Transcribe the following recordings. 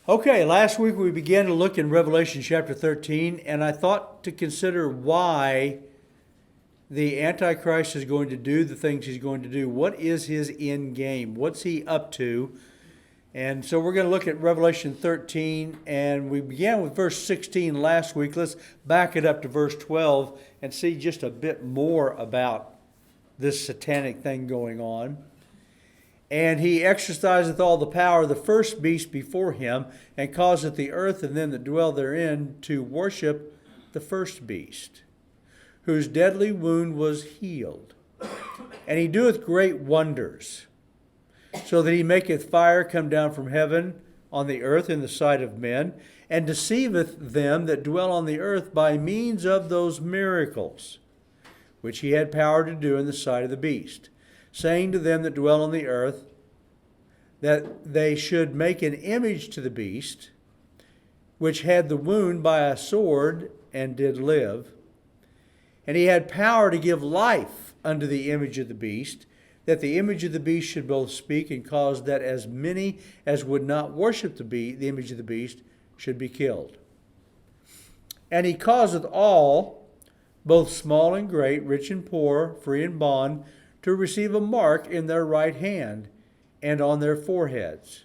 Okay, last week we began to look in Revelation chapter 13, and I thought to consider why the Antichrist is going to do the things he's going to do. What is his end game? What's he up to? And so we're going to look at Revelation 13, and we began with verse 16 last week. Let's back it up to verse 12 and see just a bit more about this satanic thing going on. And he exerciseth all the power of the first beast before him, and causeth the earth and them that dwell therein to worship the first beast, whose deadly wound was healed. And he doeth great wonders, so that he maketh fire come down from heaven on the earth in the sight of men, and deceiveth them that dwell on the earth by means of those miracles, which he had power to do in the sight of the beast, saying to them that dwell on the earth, that they should make an image to the beast, which had the wound by a sword, and did live. And he had power to give life unto the image of the beast, that the image of the beast should both speak, and cause that as many as would not worship the image of the beast should be killed. And he causeth all, both small and great, rich and poor, free and bond, to receive a mark in their right hand and on their foreheads,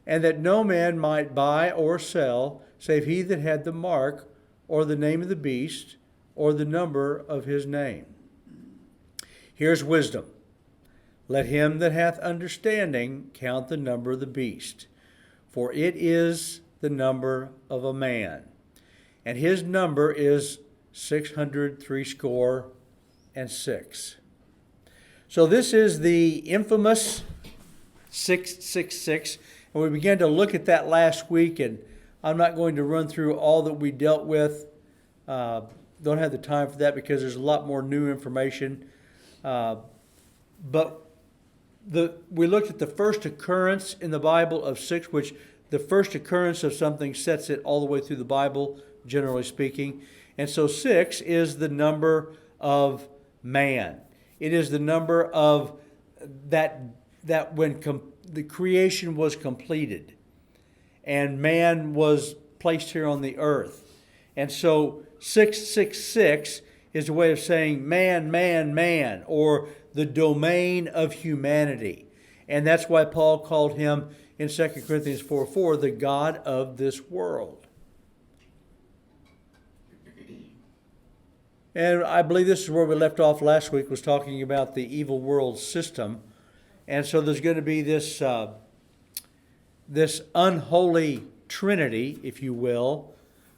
and that no man might buy or sell, save he that had the mark, or the name of the beast, or the number of his name. Here's wisdom. Let him that hath understanding count the number of the beast, for it is the number of a man, and his number is 666. So this is the infamous 666, and we began to look at that last week, and I'm not going to run through all that we dealt with. Don't have the time for that because there's a lot more new information. But we looked at the first occurrence in the Bible of 6, which the first occurrence of something sets it all the way through the Bible, generally speaking. And so 6 is the number of man. It is the number of that when the creation was completed and man was placed here on the earth. And so 666 is a way of saying man, man, man, or the domain of humanity. And that's why Paul called him in 2 Corinthians 4:4 the God of this world. And I believe this is where we left off last week, was talking about the evil world system. And so there's going to be this unholy trinity, if you will,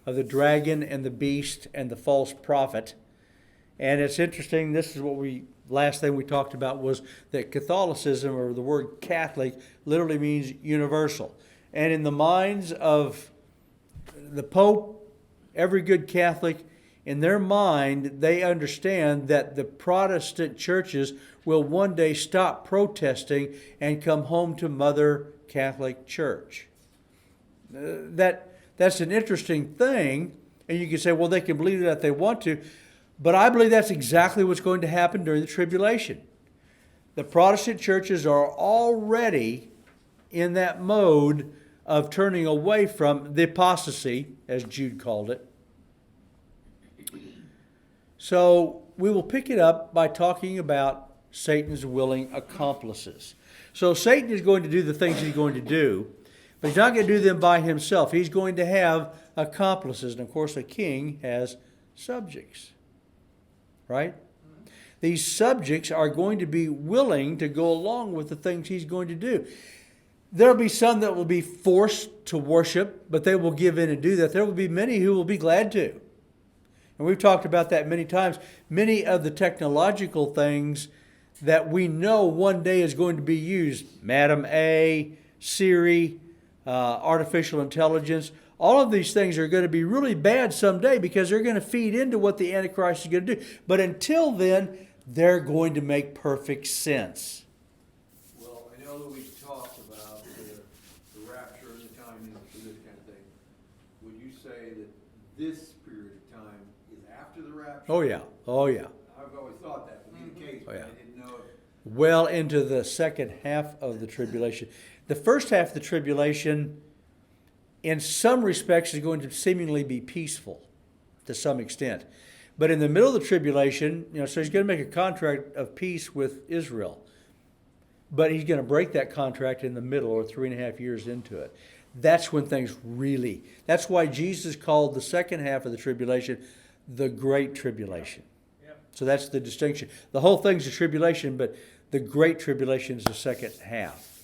of the dragon and the beast and the false prophet. And it's interesting, this is what last thing we talked about was that Catholicism, or the word Catholic, literally means universal. And in the minds of the Pope, every good Catholic, in their mind, they understand that the Protestant churches will one day stop protesting and come home to Mother Catholic Church. That's an interesting thing, and you can say, well, they can believe that if they want to, but I believe that's exactly what's going to happen during the tribulation. The Protestant churches are already in that mode of turning away from the apostasy, as Jude called it. So we will pick it up by talking about Satan's willing accomplices. So Satan is going to do the things he's going to do, but he's not going to do them by himself. He's going to have accomplices. And of course, a king has subjects, right? These subjects are going to be willing to go along with the things he's going to do. There will be some that will be forced to worship, but they will give in and do that. There will be many who will be glad to. And we've talked about that many times. Many of the technological things that we know one day is going to be used, Madam A, Siri, artificial intelligence, all of these things are going to be really bad someday because they're going to feed into what the Antichrist is going to do. But until then, they're going to make perfect sense. Well, I know that we've talked about the rapture and the timing for this kind of thing. Would you say that this period of time is after the rapture? Oh, yeah. Oh, yeah. I've always thought that would be the case, but I didn't know it. Well into the second half of the tribulation. The first half of the tribulation in some respects, is going to seemingly be peaceful to some extent. But in the middle of the tribulation, so he's going to make a contract of peace with Israel. But he's going to break that contract in the middle or 3.5 years into it. That's when things really, that's why Jesus called the second half of the tribulation the Great Tribulation. Yep. So that's the distinction. The whole thing's a tribulation, but the Great Tribulation is the second half.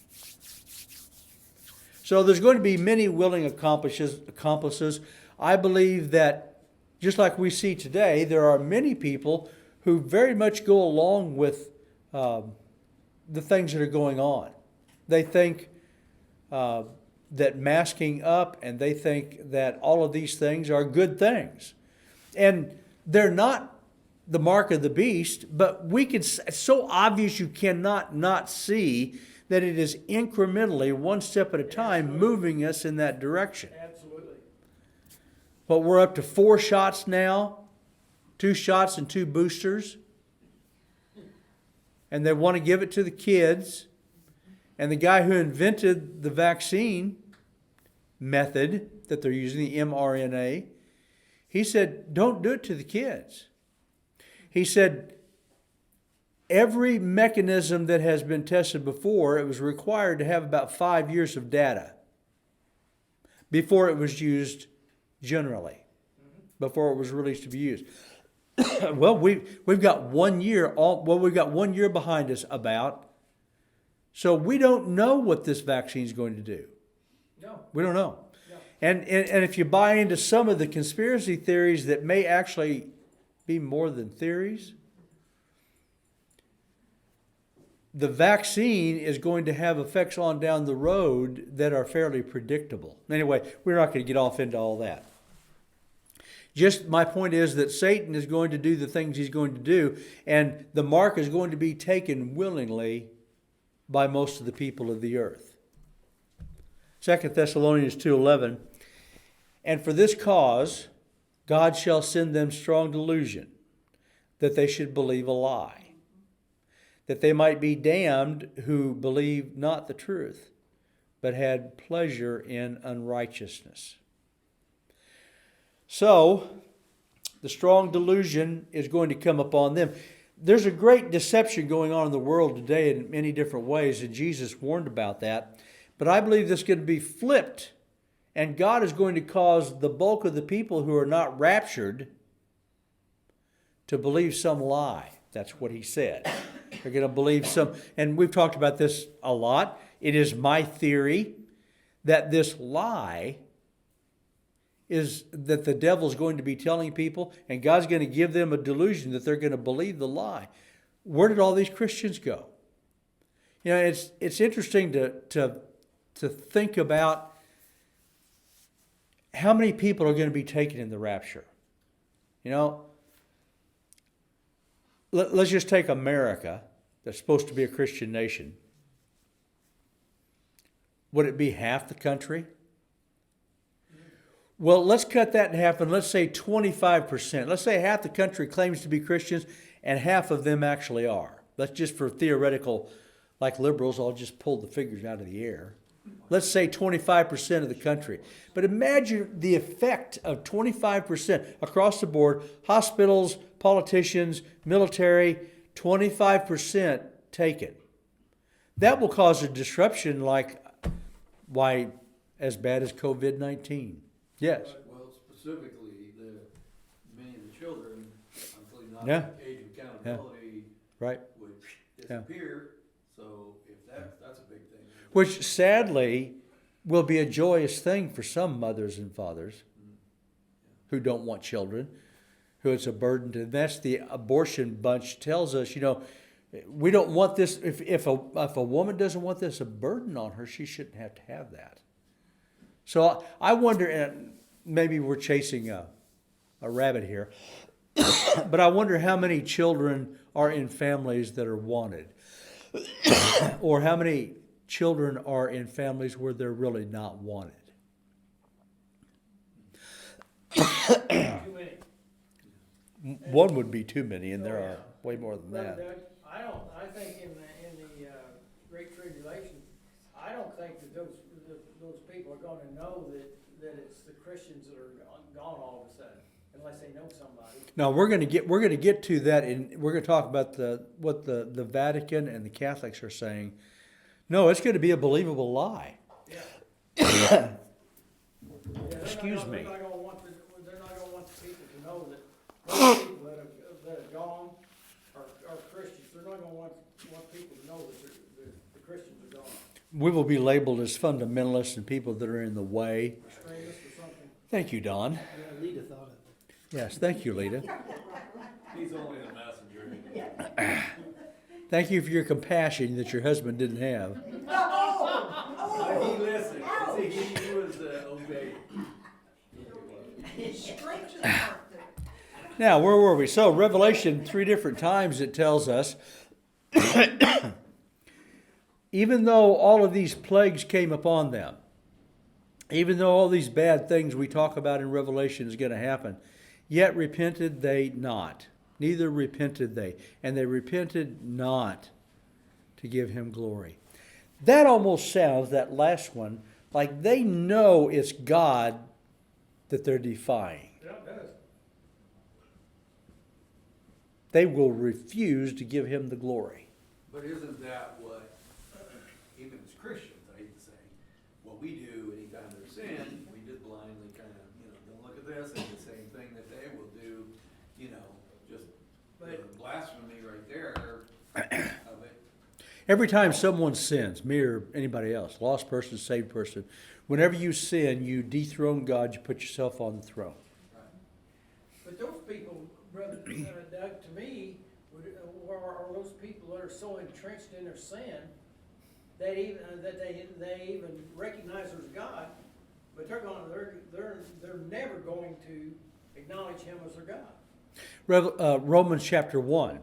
So there's going to be many willing accomplices. I believe that just like we see today, there are many people who very much go along with the things that are going on. They think that masking up, and they think that all of these things are good things. And they're not the mark of the beast, but it's so obvious you cannot not see that it is incrementally, one step at a time, moving us in that direction. Absolutely. But we're up to 4 shots now, 2 shots and 2 boosters. And they want to give it to the kids. And the guy who invented the vaccine method that they're using, the mRNA, he said, don't do it to the kids. He said, every mechanism that has been tested before, it was required to have about 5 years of data before it was used generally, before it was released to be used. Well, we've got 1 year. We've got 1 year behind us about. So we don't know what this vaccine is going to do. No. We don't know. No. And if you buy into some of the conspiracy theories that may actually be more than theories, the vaccine is going to have effects on down the road that are fairly predictable. Anyway, we're not going to get off into all that. Just my point is that Satan is going to do the things he's going to do, and the mark is going to be taken willingly by most of the people of the earth. 2 Thessalonians 2:11, and for this cause God shall send them strong delusion, that they should believe a lie, that they might be damned who believed not the truth, but had pleasure in unrighteousness. So, the strong delusion is going to come upon them. There's a great deception going on in the world today in many different ways, and Jesus warned about that. But I believe this is going to be flipped, and God is going to cause the bulk of the people who are not raptured to believe some lie. That's what he said. They're going to believe some, and we've talked about this a lot. It is my theory that this lie is that the devil's going to be telling people, and God's going to give them a delusion that they're going to believe the lie. Where did all these Christians go? It's interesting to think about how many people are going to be taken in the rapture. Let's just take America, that's supposed to be a Christian nation. Would it be half the country? Well, let's cut that in half and let's say 25%. Let's say half the country claims to be Christians and half of them actually are. That's just for theoretical, like liberals, I'll just pull the figures out of the air. Let's say 25% of the country. But imagine the effect of 25% across the board, hospitals, politicians, military, 25% taken. That will cause a disruption like, why, as bad as COVID-19. Yes. Well, specifically, many of the children, obviously not Yeah. the age of accountability, Right. would disappear. So if that's a big thing. Which sadly will be a joyous thing for some mothers and fathers who don't want children, who it's a burden to. That's the abortion bunch tells us, we don't want this. If a woman doesn't want this a burden on her, she shouldn't have to have that. So I wonder, and maybe we're chasing a rabbit here, but I wonder how many children are in families that are wanted, or how many children are in families where they're really not wanted. Too many. One would be too many, and there are way more than that. But I think in the Great Tribulation, I don't think that those those people are gonna know that it's the Christians that are gone all of a sudden, unless they know somebody. Now we're going to get to that, and we're going to talk about what the Vatican and the Catholics are saying. No, it's going to be a believable lie. Yeah. Excuse me. They're not gonna want the people to know that those people that are gone are Christians. They're not gonna want people to know that the Christians are gone. We will be labeled as fundamentalists and people that are in the way. Extremists or something. Thank you, Don. Yeah, Lita thought of it. Yes, thank you, Lita. He's only the messenger. Thank you for your compassion that your husband didn't have. He listened. See, he was obeyed. Straight to the heart there. Now, where were we? So, Revelation, 3 different times it tells us, even though all of these plagues came upon them, even though all these bad things we talk about in Revelation is going to happen, yet repented they not. Neither repented they. And they repented not to give him glory. That almost sounds, that last one, like they know it's God that they're defying. Yeah, it does. They will refuse to give him the glory. But isn't that what, even as Christians, I hate to say, what we do anytime there's sin, we just blindly kind of, don't look at this, and the same thing that they will do, just blasphemy right there of it. Every time someone sins, me or anybody else, lost person, saved person, whenever you sin, you dethrone God, you put yourself on the throne. But those people, Brother Doug, to me, are those people that are so entrenched in their sin that they even recognize there's God, but they're never going to acknowledge him as their God. Romans chapter 1.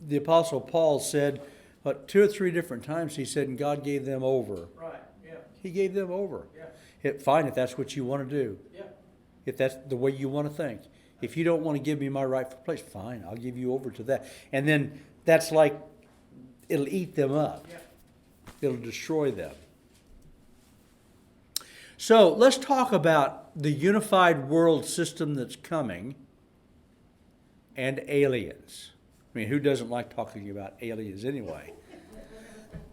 The Apostle Paul said, 2 or 3 different times, he said, and God gave them over. Right, yeah, He gave them over. yeah, Fine, if that's what you want to do. yeah. If that's the way you want to think. If you don't want to give me my rightful place, fine, I'll give you over to that. And then that's like, it'll eat them up. Yeah. It'll destroy them. So let's talk about the unified world system that's coming and aliens. I mean, who doesn't like talking about aliens anyway?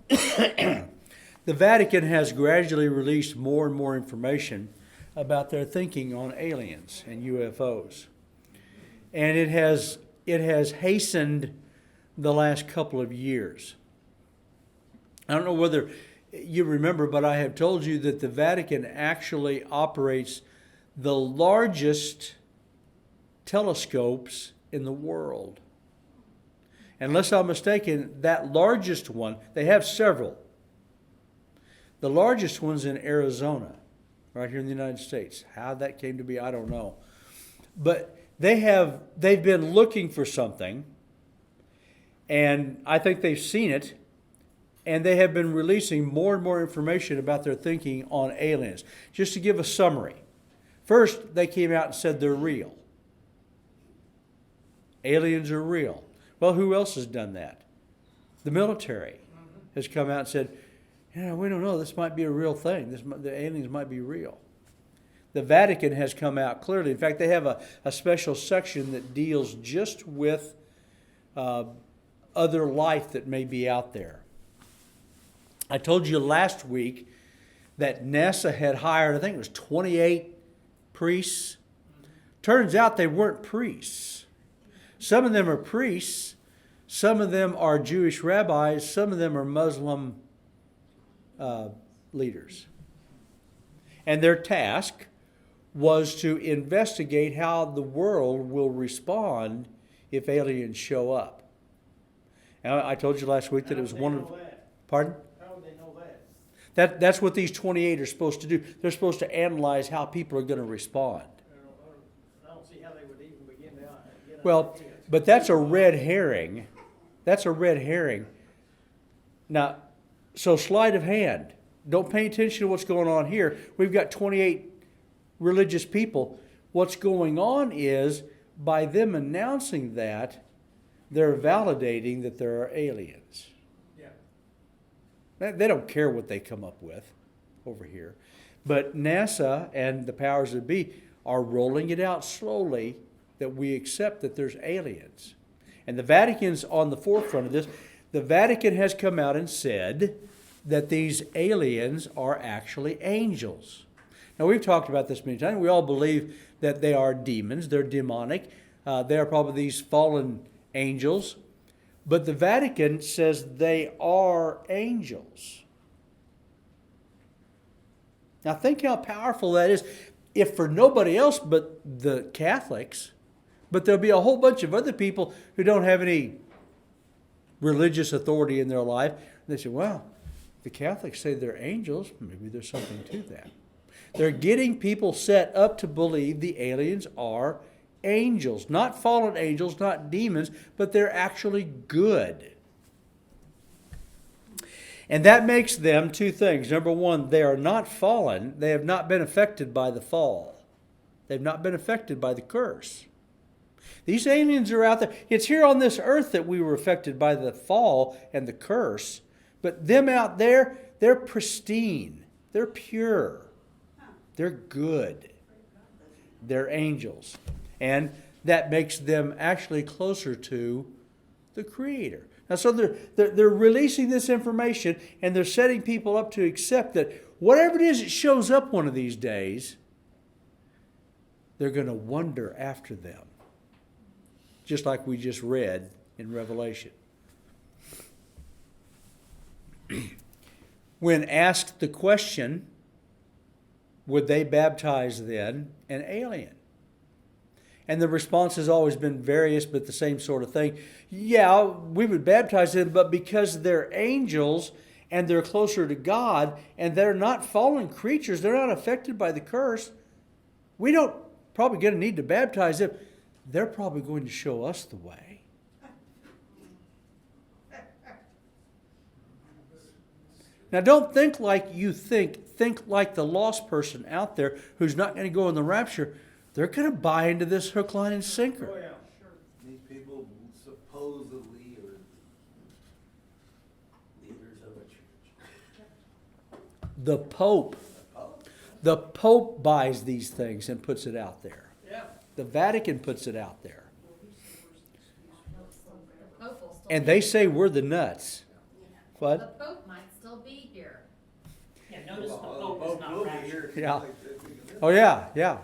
The Vatican has gradually released more and more information about their thinking on aliens and UFOs. And it has hastened the last couple of years. I don't know whether you remember, but I have told you that the Vatican actually operates the largest telescopes in the world. Unless I'm mistaken, that largest one, they have several. The largest one's in Arizona, right here in the United States. How that came to be, I don't know. But they've been looking for something, and I think they've seen it, and they have been releasing more and more information about their thinking on aliens. Just to give a summary. First, they came out and said they're real. Aliens are real. Well, who else has done that? The military has come out and said, we don't know, this might be a real thing. The aliens might be real. The Vatican has come out clearly. In fact, they have a special section that deals just with other life that may be out there. I told you last week that NASA had hired, I think it was 28 priests. Turns out they weren't priests. Some of them are priests. Some of them are Jewish rabbis. Some of them are Muslim leaders. And their task was to investigate how the world will respond if aliens show up. And I told you last week that it was one of... Pardon? How would they know that? That's what these 28 are supposed to do. They're supposed to analyze how people are going to respond. I don't see how they would even begin to get Well, but that's a red herring. That's a red herring. Now, so sleight of hand. Don't pay attention to what's going on here. We've got 28 religious people. What's going on is, by them announcing that, they're validating that there are aliens. Yeah. They don't care what they come up with. over here. But NASA and the powers that be are rolling it out slowly that we accept that there's aliens. And the Vatican's on the forefront of this. The Vatican has come out and said that these aliens are actually angels. Now, we've talked about this many times. We all believe that they are demons. They're demonic. They are probably these fallen angels. But the Vatican says they are angels. Now, think how powerful that is. If for nobody else but the Catholics, but there'll be a whole bunch of other people who don't have any religious authority in their life. They say, well, the Catholics say they're angels. Maybe there's something to that. They're getting people set up to believe the aliens are angels. Not fallen angels, not demons, but they're actually good. And that makes them two things. Number one, they are not fallen. They have not been affected by the fall. They've not been affected by the curse. These aliens are out there. It's here on this earth that we were affected by the fall and the curse. But them out there, they're pristine. They're pure. They're good. They're angels. And that makes them actually closer to the Creator. Now, so they're releasing this information, and they're setting people up to accept that whatever it is that shows up one of these days, they're going to wonder after them. Just like we just read in Revelation. When asked the question, would they baptize then an alien? And the response has always been various, but the same sort of thing. Yeah, we would baptize them, but because they're angels and they're closer to God and they're not fallen creatures, they're not affected by the curse, we don't probably going to need to baptize them. They're probably going to show us the way. Now, don't think like you think. Think like the lost person out there who's not going to go in the rapture. They're going to buy into this hook, line, and sinker. Oh, yeah, sure. These people supposedly are leaders of a church. The Pope buys these things and puts it out there. Yeah. The Vatican puts it out there. The Pope will still And be they here. say we're the nuts. The What? Pope might still be here. Yeah, notice the Well, Pope is not will be raptured. here. Yeah. Oh, yeah, yeah.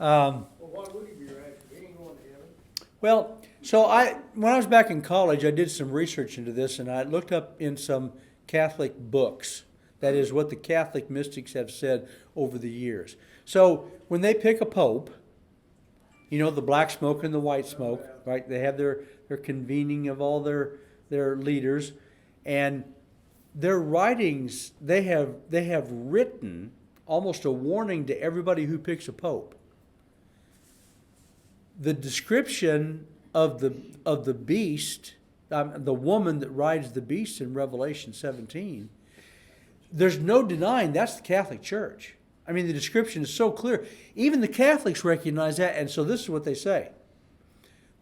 Well, why would he be raptured? He ain't going to heaven. Well, so when I was back in college, I did some research into this, and I looked up in some Catholic books. That is what the Catholic mystics have said over the years. So when they pick a pope, you know, the black smoke and the white smoke, right? They have their convening of all their leaders, and their writings, they have written almost a warning to everybody who picks a pope. The description of the beast, the woman that rides the beast in Revelation 17, there's no denying that's the Catholic Church. I mean, the description is so clear. Even the Catholics recognize that, and so this is what they say.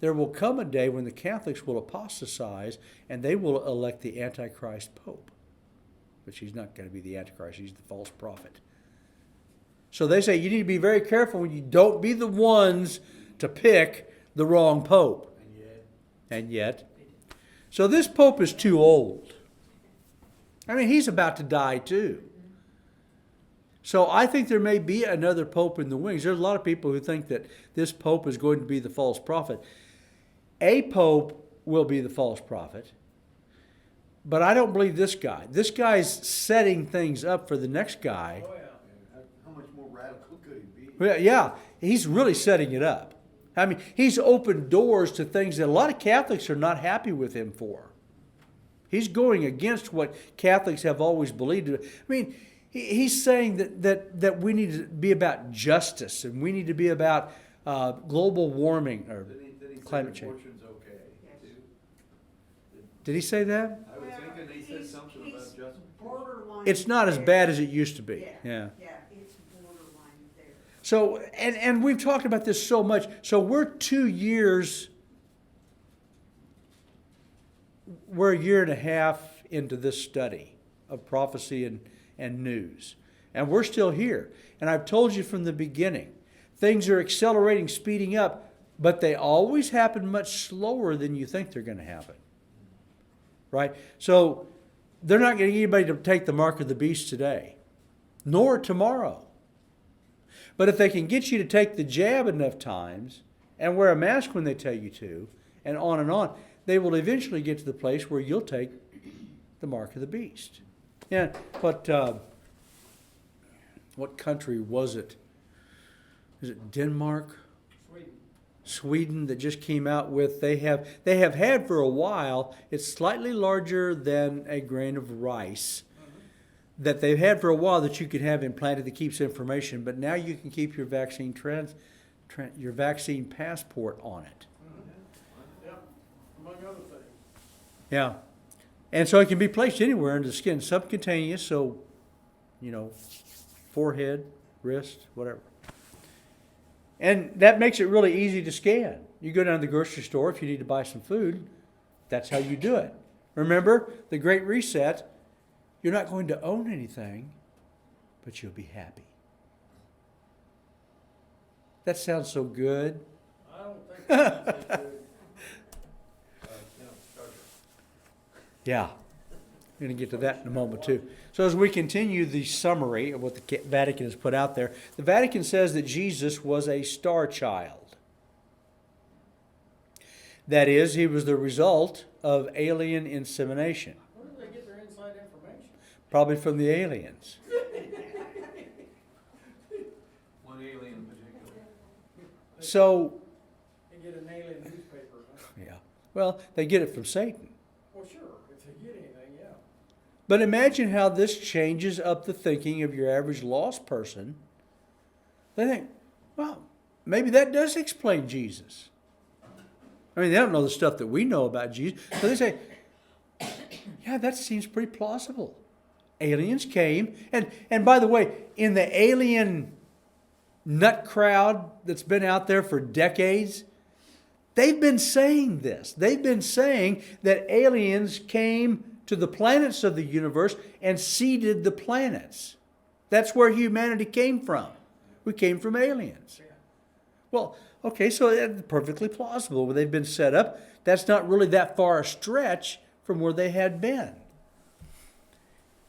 There will come a day when the Catholics will apostatize, and they will elect the Antichrist Pope. But she's not going to be the Antichrist. She's the false prophet. So they say you need to be very careful when you don't be the ones to pick the wrong pope. And yet. So this pope is too old. I mean, he's about to die too. So I think there may be another pope in the wings. There's a lot of people who think that this pope is going to be the false prophet. A pope will be the false prophet. But I don't believe this guy. This guy's setting things up for the next guy. Oh, yeah. How much more radical could he be? Well, yeah, he's really setting it up. I mean, he's opened doors to things that a lot of Catholics are not happy with him for. He's going against what Catholics have always believed. I mean, he's saying that we need to be about justice and we need to be about global warming or Did he climate say change. abortion's okay, too? Did he say that? I was thinking he said something about He's justice. borderline. It's not as there. bad as it used to be. Yeah. Yeah, it's borderline there. So, and we've talked about this so much. So we're 2 years, we're a year and a half into this study of prophecy and news. And we're still here. And I've told you from the beginning, things are accelerating, speeding up, but they always happen much slower than you think they're going to happen. Right? So they're not getting anybody to take the mark of the beast today, nor tomorrow. But if they can get you to take the jab enough times and wear a mask when they tell you to, and on, they will eventually get to the place where you'll take the mark of the beast. Yeah, but what country was it? Is it Denmark? Sweden that just came out with, they have had for a while, it's slightly larger than a grain of rice, that they've had for a while that you can have implanted that keeps information, but now you can keep your vaccine your vaccine passport on it. Yeah, among other things. Yeah. And so it can be placed anywhere under the skin, subcutaneous, so, forehead, wrist, whatever. And that makes it really easy to scan. You go down to the grocery store if you need to buy some food, that's how you do it. Remember, the Great Reset, you're not going to own anything, but you'll be happy. That sounds so good. I don't think that's good. Yeah. We're going to get to that in a moment too. So as we continue the summary of what the Vatican has put out there, the Vatican says that Jesus was a star child. That is, he was the result of alien insemination. Where do they get their inside information? Probably from the aliens. One alien in particular. So, They get an alien newspaper, huh? yeah. Well, they get it from Satan. Well, sure, if they get anything, yeah. But imagine how this changes up the thinking of your average lost person. They think, well, maybe that does explain Jesus. I mean, they don't know the stuff that we know about Jesus. So they say, yeah, that seems pretty plausible. Aliens came. And by the way, in the alien nut crowd that's been out there for decades, they've been saying this. They've been saying that aliens came to the planets of the universe and seeded the planets. That's where humanity came from. We came from aliens. Well, okay, so that's perfectly plausible. Where they've been set up, that's not really that far a stretch from where they had been.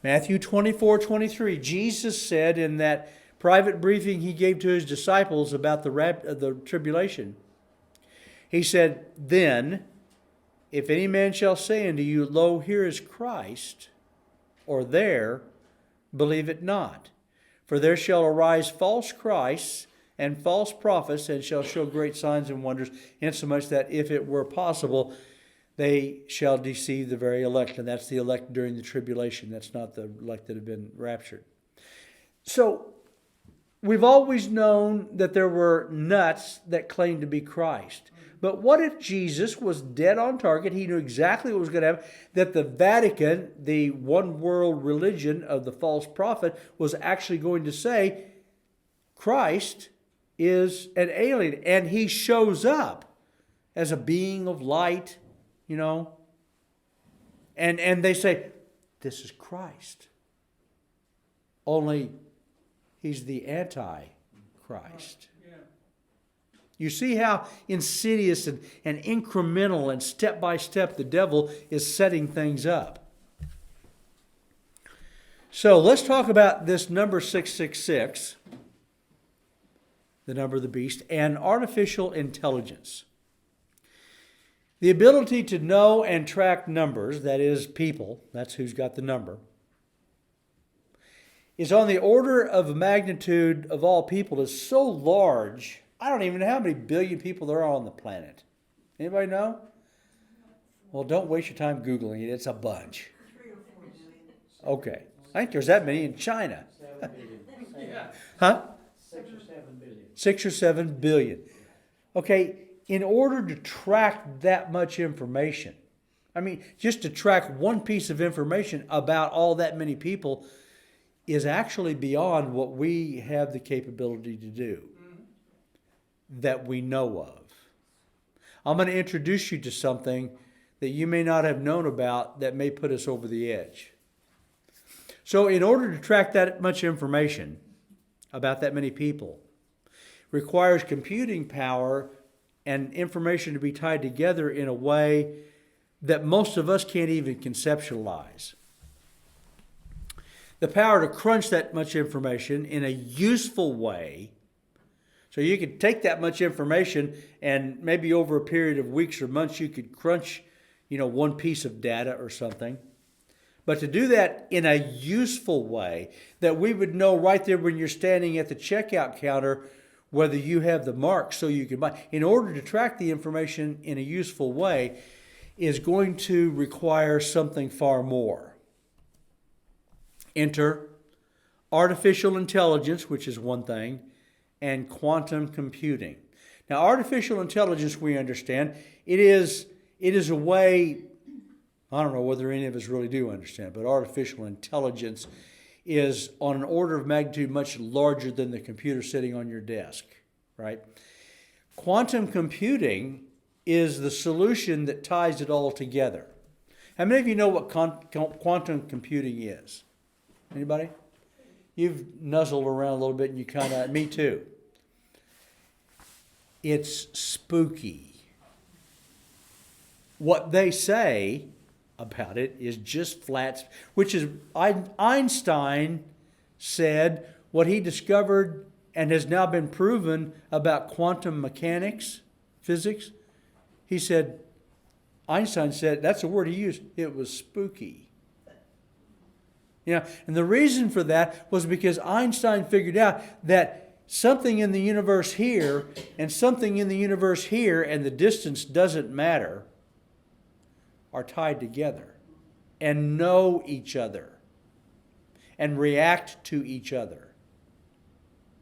Matthew 24:23, Jesus said in that private briefing he gave to his disciples about the tribulation, he said, then, if any man shall say unto you, lo, here is Christ, or there, believe it not. For there shall arise false Christs and false prophets, and shall show great signs and wonders, insomuch that if it were possible, they shall deceive the very elect. And that's the elect during the tribulation. That's not the elect that have been raptured. So, we've always known that there were nuts that claimed to be Christ. But what if Jesus was dead on target? He knew exactly what was going to happen. That the Vatican, the one world religion of the false prophet, was actually going to say, Christ is an alien. And he shows up as a being of light, And they say, this is Christ. Only he's the Antichrist. You see how insidious and incremental and step by step the devil is setting things up. So let's talk about this number 666, the number of the beast, and artificial intelligence. The ability to know and track numbers, that is people, that's who's got the number, is on the order of magnitude of all people, is so large. I don't even know how many billion people there are on the planet. Anybody know? Well, don't waste your time Googling it. It's a bunch. 3 or 4 million. Okay. I think there's that many in China. 7 billion. Yeah. Huh? 6 or 7 billion. 6 or 7 billion. Okay, in order to track that much information, I mean, just to track one piece of information about all that many people is actually beyond what we have the capability to do. That we know of. I'm going to introduce you to something that you may not have known about that may put us over the edge. So in order to track that much information about that many people, requires computing power and information to be tied together in a way that most of us can't even conceptualize. The power to crunch that much information in a useful way, so you could take that much information and maybe over a period of weeks or months you could crunch, one piece of data or something. But to do that in a useful way that we would know right there when you're standing at the checkout counter whether you have the mark so you can buy. In order to track the information in a useful way is going to require something far more. Enter artificial intelligence, which is one thing, and quantum computing. Now, artificial intelligence, we understand, it is a way, I don't know whether any of us really do understand, but artificial intelligence is on an order of magnitude much larger than the computer sitting on your desk, right? Quantum computing is the solution that ties it all together. How many of you know what quantum computing is? Anybody? You've nuzzled around a little bit and you kind of, me too. It's spooky. What they say about it is just flat, which is Einstein said what he discovered and has now been proven about quantum mechanics, physics. He said, Einstein said, that's the word he used, it was spooky. And the reason for that was because Einstein figured out that something in the universe here and something in the universe here, and the distance doesn't matter, are tied together and know each other and react to each other.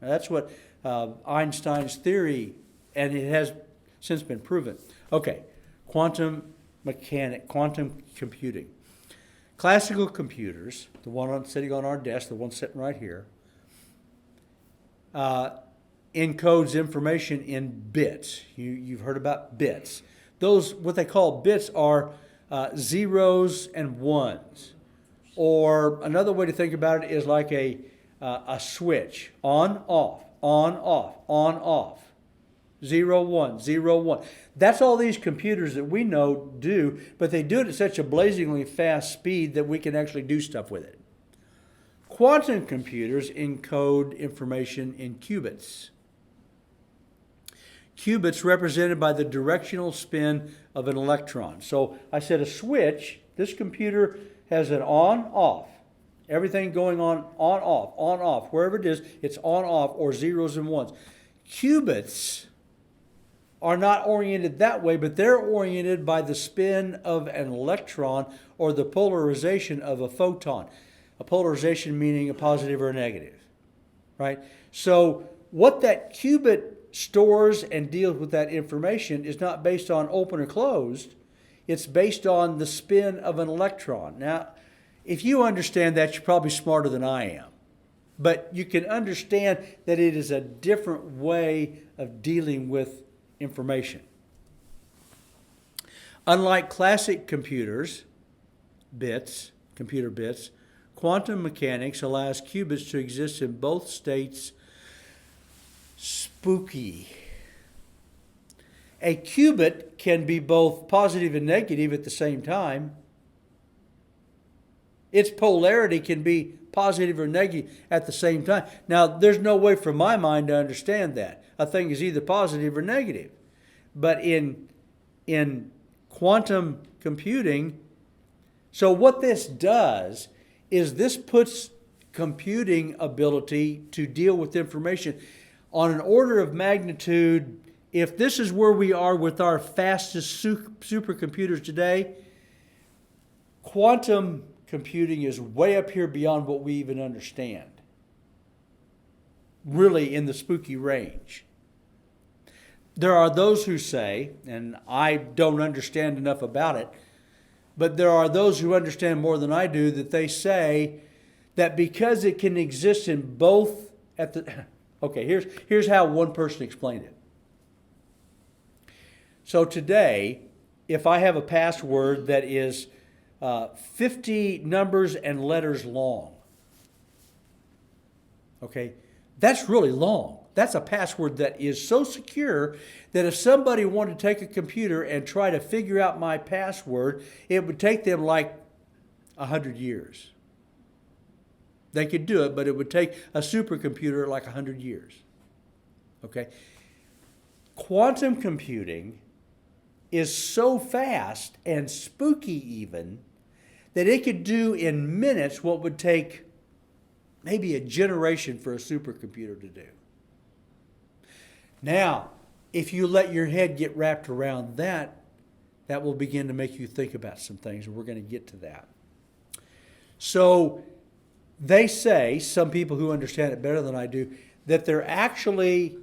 Now that's what Einstein's theory, and it has since been proven. Okay, quantum computing. Classical computers, the one sitting on our desk, the one sitting right here, encodes information in bits. You've heard about bits. Those, what they call bits, are zeros and ones. Or another way to think about it is like a switch. On, off, on, off, on, off. 0, 1, 0, 1. That's all these computers that we know do, but they do it at such a blazingly fast speed that we can actually do stuff with it. Quantum computers encode information in qubits. Qubits represented by the directional spin of an electron. So I said a switch. This computer has an on, off. Everything going on, off. Wherever it is, it's on, off, or zeros and ones. Qubits are not oriented that way, but they're oriented by the spin of an electron or the polarization of a photon. A polarization meaning a positive or a negative, right? So what that qubit stores and deals with that information is not based on open or closed. It's based on the spin of an electron. Now, if you understand that, you're probably smarter than I am. But you can understand that it is a different way of dealing with information. Unlike classic computers, computer bits, quantum mechanics allows qubits to exist in both states. Spooky. A qubit can be both positive and negative at the same time. Its polarity can be positive or negative at the same time. Now, there's no way for my mind to understand that. A thing is either positive or negative. But in quantum computing, so what this does is this puts computing ability to deal with information on an order of magnitude. If this is where we are with our fastest supercomputers today, quantum computing is way up here beyond what we even understand. Really in the spooky range. There are those who say, and I don't understand enough about it, but there are those who understand more than I do, that they say that because it can exist in both at the... Okay, here's how one person explained it. So today, if I have a password that is 50 numbers and letters long, Okay? That's really long. That's a password that is so secure that if somebody wanted to take a computer and try to figure out my password, it would take them like 100 years. They could do it, but it would take a supercomputer like 100 years. Okay? Quantum computing is so fast and spooky even that it could do in minutes what would take maybe a generation for a supercomputer to do. Now, if you let your head get wrapped around that, that will begin to make you think about some things, and we're going to get to that. So, they say, some people who understand it better than I do, that they're actually,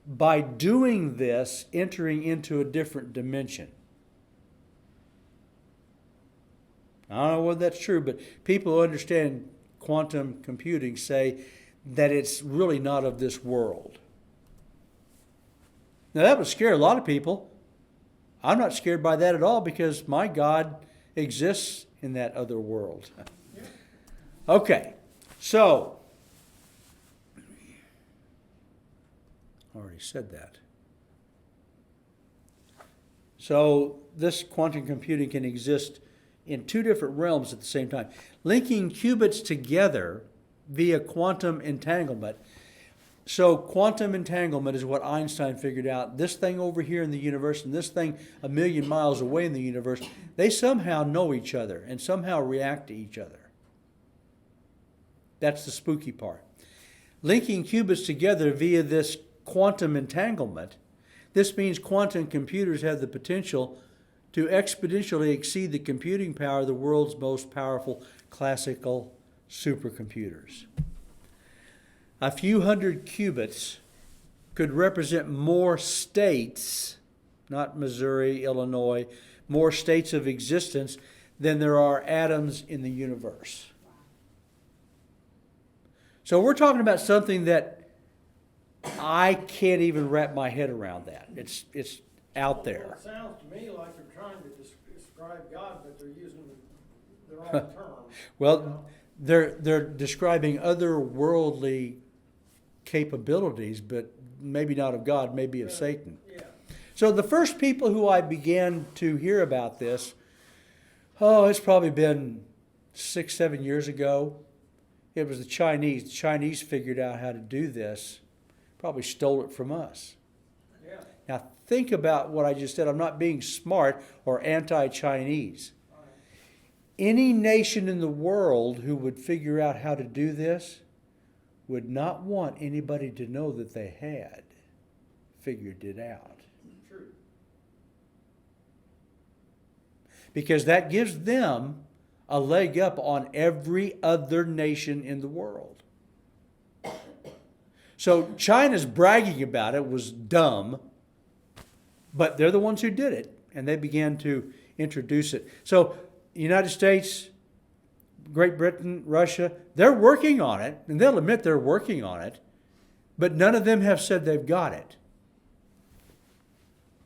by doing this, entering into a different dimension. I don't know whether that's true, but people who understand quantum computing say that it's really not of this world. Now, that would scare a lot of people. I'm not scared by that at all because my God exists in that other world. Okay, so, I already said that. So, this quantum computing can exist in two different realms at the same time. Linking qubits together via quantum entanglement. So quantum entanglement is what Einstein figured out. This thing over here in the universe and this thing a million miles away in the universe, they somehow know each other and somehow react to each other. That's the spooky part. Linking qubits together via this quantum entanglement, this means quantum computers have the potential to exponentially exceed the computing power of the world's most powerful classical supercomputers. A few hundred qubits could represent more states, not Missouri, Illinois, more states of existence than there are atoms in the universe. So we're talking about something that I can't even wrap my head around that. It's out there. It sounds to me like they're trying to describe God, but they're using the wrong term. Well, they're describing otherworldly capabilities, but maybe not of God, maybe of Satan. Yeah. So the first people who I began to hear about this, it's probably been 6-7 years ago. It was the Chinese. The Chinese figured out how to do this, probably stole it from us. Yeah. Now think about what I just said. I'm not being smart or anti-Chinese. Any nation in the world who would figure out how to do this would not want anybody to know that they had figured it out. True. Because that gives them a leg up on every other nation in the world. So China's bragging about it was dumb, but they're the ones who did it, and they began to introduce it. So United States, Great Britain, Russia, they're working on it, and they'll admit they're working on it, but none of them have said they've got it.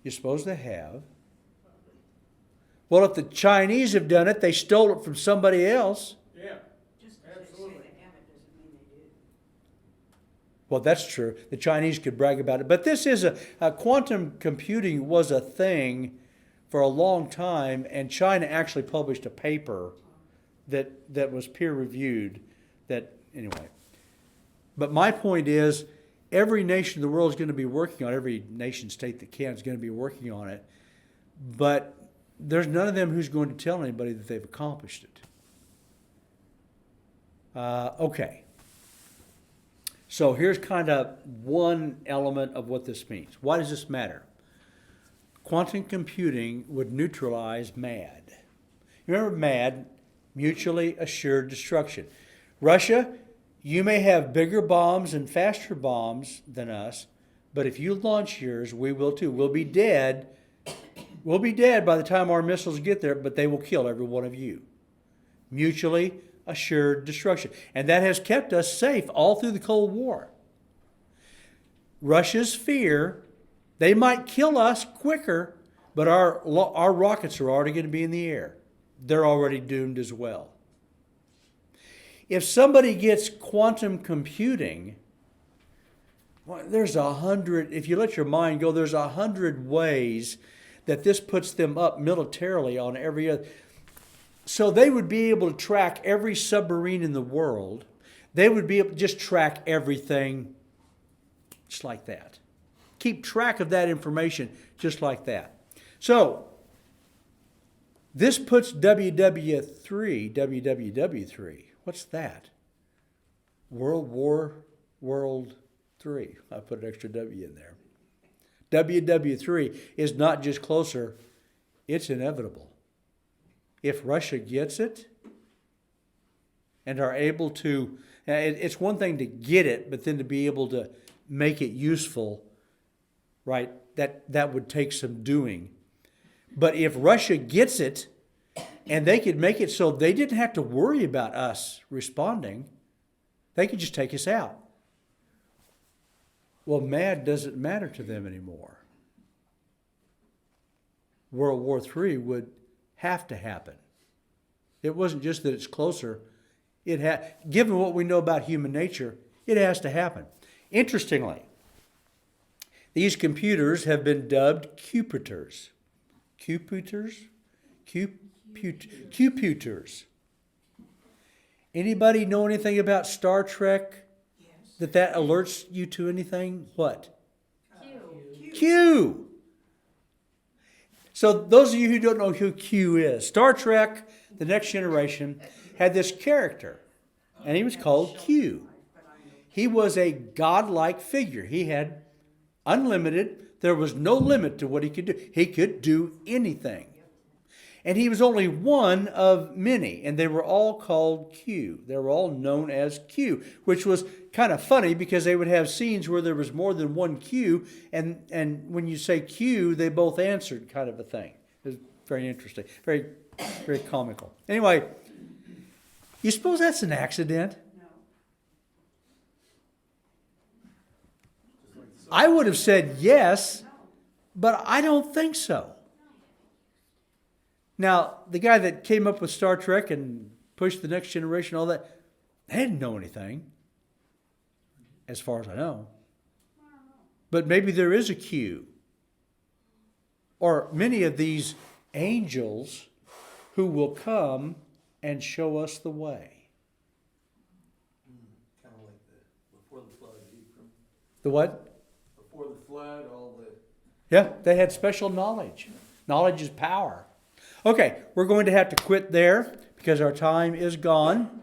You suppose they have? Well, if the Chinese have done it, they stole it from somebody else. Yeah. Just because they say Absolutely. they have it doesn't mean they do. Well, that's true. The Chinese could brag about it. But this is quantum computing was a thing for a long time, and China actually published a paper that was peer-reviewed. Anyway. But my point is, every nation in the world is going to be working on it. Every nation state that can is going to be working on it. But there's none of them who's going to tell anybody that they've accomplished it. Okay. So here's kind of one element of what this means. Why does this matter? Quantum computing would neutralize MAD. You remember MAD? Mutually assured destruction. Russia, you may have bigger bombs and faster bombs than us, but if you launch yours, we will too. We'll be dead. We'll be dead by the time our missiles get there, but they will kill every one of you. Mutually assured destruction. And that has kept us safe all through the Cold War. Russia's fear, they might kill us quicker, but our rockets are already going to be in the air. They're already doomed as well. If somebody gets quantum computing, well, there's 100, if you let your mind go, there's 100 ways that this puts them up militarily on every other. So they would be able to track every submarine in the world. They would be able to just track everything just like that. Keep track of that information just like that. So this puts WW3. What's that? World 3. I put an extra W in there. WW3 is not just closer, it's inevitable. If Russia gets it and are able to, it's one thing to get it, but then to be able to make it useful, right? That would take some doing. But if Russia gets it, and they could make it so they didn't have to worry about us responding, they could just take us out. Well, MAD doesn't matter to them anymore. World War III would have to happen. It wasn't just that it's closer. Given what we know about human nature, it has to happen. Interestingly, these computers have been dubbed Cupiters. Cupiters? Computers. Anybody know anything about Star Trek? Yes. That alerts you to anything? What? Q. Q. So those of you who don't know who Q is, Star Trek, The Next Generation, had this character, and he was called Q. He was a godlike figure. He had unlimited, there was no limit to what he could do. He could do anything. And he was only one of many, and they were all called Q. They were all known as Q, which was kind of funny because they would have scenes where there was more than one Q, and when you say Q, they both answered, kind of a thing. It was very interesting, very, very comical. Anyway, you suppose that's an accident? No. I would have said yes, but I don't think so. Now, the guy that came up with Star Trek and pushed The Next Generation, all that, they didn't know anything, as far as I know. But maybe there is a Q. Or many of these angels who will come and show us the way. Kind of like before the flood, Ephraim. The what? Before the flood, all the... Yeah, they had special knowledge. Knowledge is power. Okay, we're going to have to quit there because our time is gone.